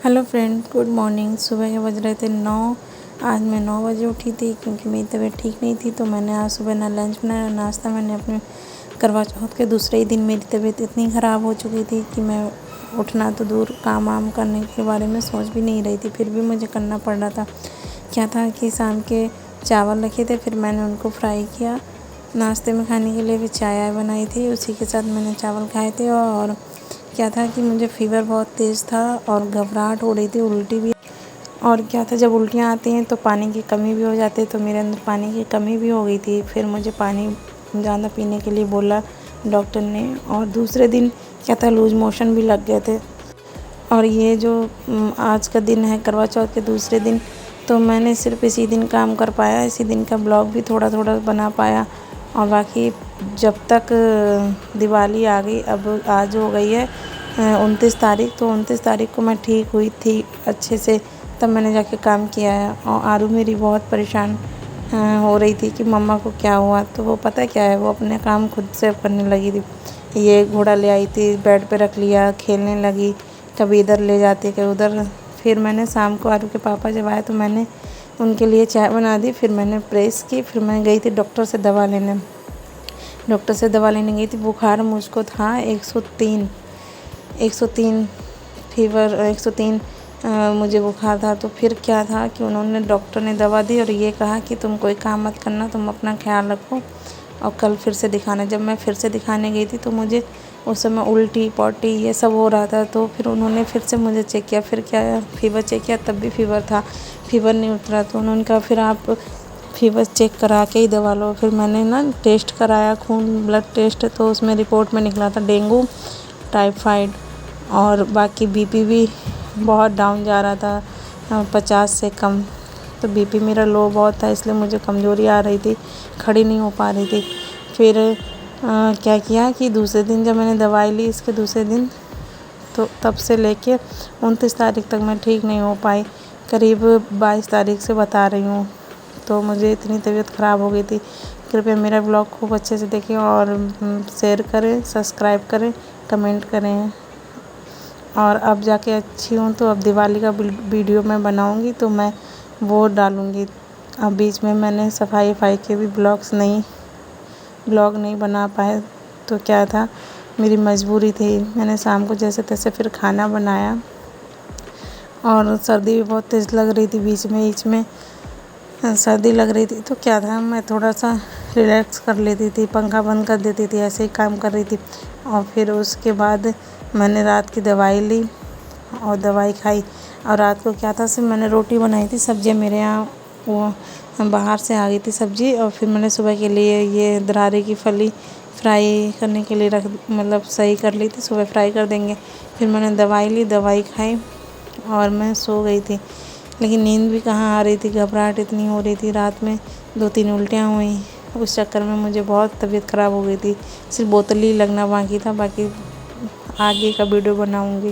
Hello friend, good morning. सुबह के बज रहे थे 9। आज मैं 9 बजे उठी थी क्योंकि मेरी तबीयत ठीक नहीं थी। तो मैंने आज सुबह ना लंच बनाया ना नाश्ता। मैंने अपने करवा चौथ के दूसरे ही दिन मेरी तबीयत इतनी ख़राब हो चुकी थी कि मैं उठना तो दूर, काम वाम करने के बारे में सोच भी नहीं रही थी, फिर भी मुझे करना पड़ रहा था। क्या था कि शाम के चावल रखे थे, फिर मैंने उनको फ्राई किया। नाश्ते में खाने के लिए भी चाय बनाई थी, उसी के साथ मैंने चावल खाए थे। और क्या था कि मुझे फ़ीवर बहुत तेज़ था और घबराहट हो रही थी, उल्टी भी। और क्या था, जब उल्टियाँ आती हैं तो पानी की कमी भी हो जाती है, तो मेरे अंदर पानी की कमी भी हो गई थी। फिर मुझे पानी ज़्यादा पीने के लिए बोला डॉक्टर ने। और दूसरे दिन क्या था, लूज़ मोशन भी लग गए थे। और ये जो आज का दिन है, करवा चौथ के दूसरे दिन, तो मैंने सिर्फ इसी दिन काम कर पाया। इसी दिन का ब्लॉग भी थोड़ा थोड़ा बना पाया। और बाकी जब तक दिवाली आ गई, अब आज हो गई है 29 तारीख, तो 29 तारीख को मैं ठीक हुई थी अच्छे से, तब मैंने जाके काम किया है। और आरू मेरी बहुत परेशान हो रही थी कि मम्मा को क्या हुआ। तो वो पता क्या है, वो अपने काम खुद से करने लगी थी। ये घोड़ा ले आई थी, बेड पे रख लिया, खेलने लगी, कभी इधर ले जाती कभी उधर। फिर मैंने शाम को आरू के पापा जब आए तो मैंने उनके लिए चाय बना दी, फिर मैंने प्रेस की, फिर मैं गई थी डॉक्टर से दवा लेने। डॉक्टर से दवा लेने गई थी, बुखार मुझको था 103 फीवर, 103 मुझे बुखार था। तो फिर क्या था कि उन्होंने, डॉक्टर ने दवा दी और ये कहा कि तुम कोई काम मत करना, तुम अपना ख्याल रखो और कल फिर से दिखाना। जब मैं फिर से दिखाने गई थी तो मुझे उस समय उल्टी पॉटी ये सब हो रहा था। तो फिर उन्होंने फिर से मुझे चेक किया, फिर क्या फ़ीवर चेक किया, तब भी फ़ीवर था, फ़ीवर नहीं उतरा। तो उन्होंने कहा फिर आप फ़ीवर चेक करा के ही दवा लो। फिर मैंने ना टेस्ट कराया, खून ब्लड टेस्ट, तो उसमें रिपोर्ट में निकला था डेंगू, टाइफाइड। और बाकी बीपी भी बहुत डाउन जा रहा था, 50 से कम। तो बीपी मेरा लो बहुत था, इसलिए मुझे कमज़ोरी आ रही थी, खड़ी नहीं हो पा रही थी। फिर क्या किया कि दूसरे दिन जब मैंने दवाई ली, इसके दूसरे दिन, तो तब से लेके 29 तारीख तक मैं ठीक नहीं हो पाई। करीब 22 तारीख से बता रही हूँ। तो मुझे इतनी तबीयत ख़राब हो गई थी। कृपया मेरा ब्लॉग खूब अच्छे से देखें और शेयर करें, सब्सक्राइब करें, कमेंट करें। और अब जाके अच्छी हूँ, तो अब दिवाली का वीडियो मैं बनाऊँगी तो मैं वो डालूँगी। अब बीच में मैंने सफाई के भी ब्लॉग नहीं बना पाए। तो क्या था, मेरी मजबूरी थी। मैंने शाम को जैसे तैसे फिर खाना बनाया। और सर्दी भी बहुत तेज़ लग रही थी, बीच में सर्दी लग रही थी। तो क्या था, मैं थोड़ा सा रिलैक्स कर लेती थी, पंखा बंद कर देती थी, ऐसे ही काम कर रही थी। और फिर उसके बाद मैंने रात की दवाई ली और दवाई खाई। और रात को क्या था, सिर्फ मैंने रोटी बनाई थी। सब्ज़ियाँ मेरे यहाँ वो बाहर से आ गई थी सब्ज़ी। और फिर मैंने सुबह के लिए ये दरारे की फली फ्राई करने के लिए सही कर ली थी, सुबह फ्राई कर देंगे। फिर मैंने दवाई ली, दवाई खाई और मैं सो गई थी। लेकिन नींद भी कहाँ आ रही थी, घबराहट इतनी हो रही थी। रात में 2-3 उल्टियाँ हुई, उस चक्कर में मुझे बहुत तबीयत ख़राब हो गई थी। सिर्फ बोतल ही लगना बाकी था, बाकी आगे का वीडियो बनाऊँगी।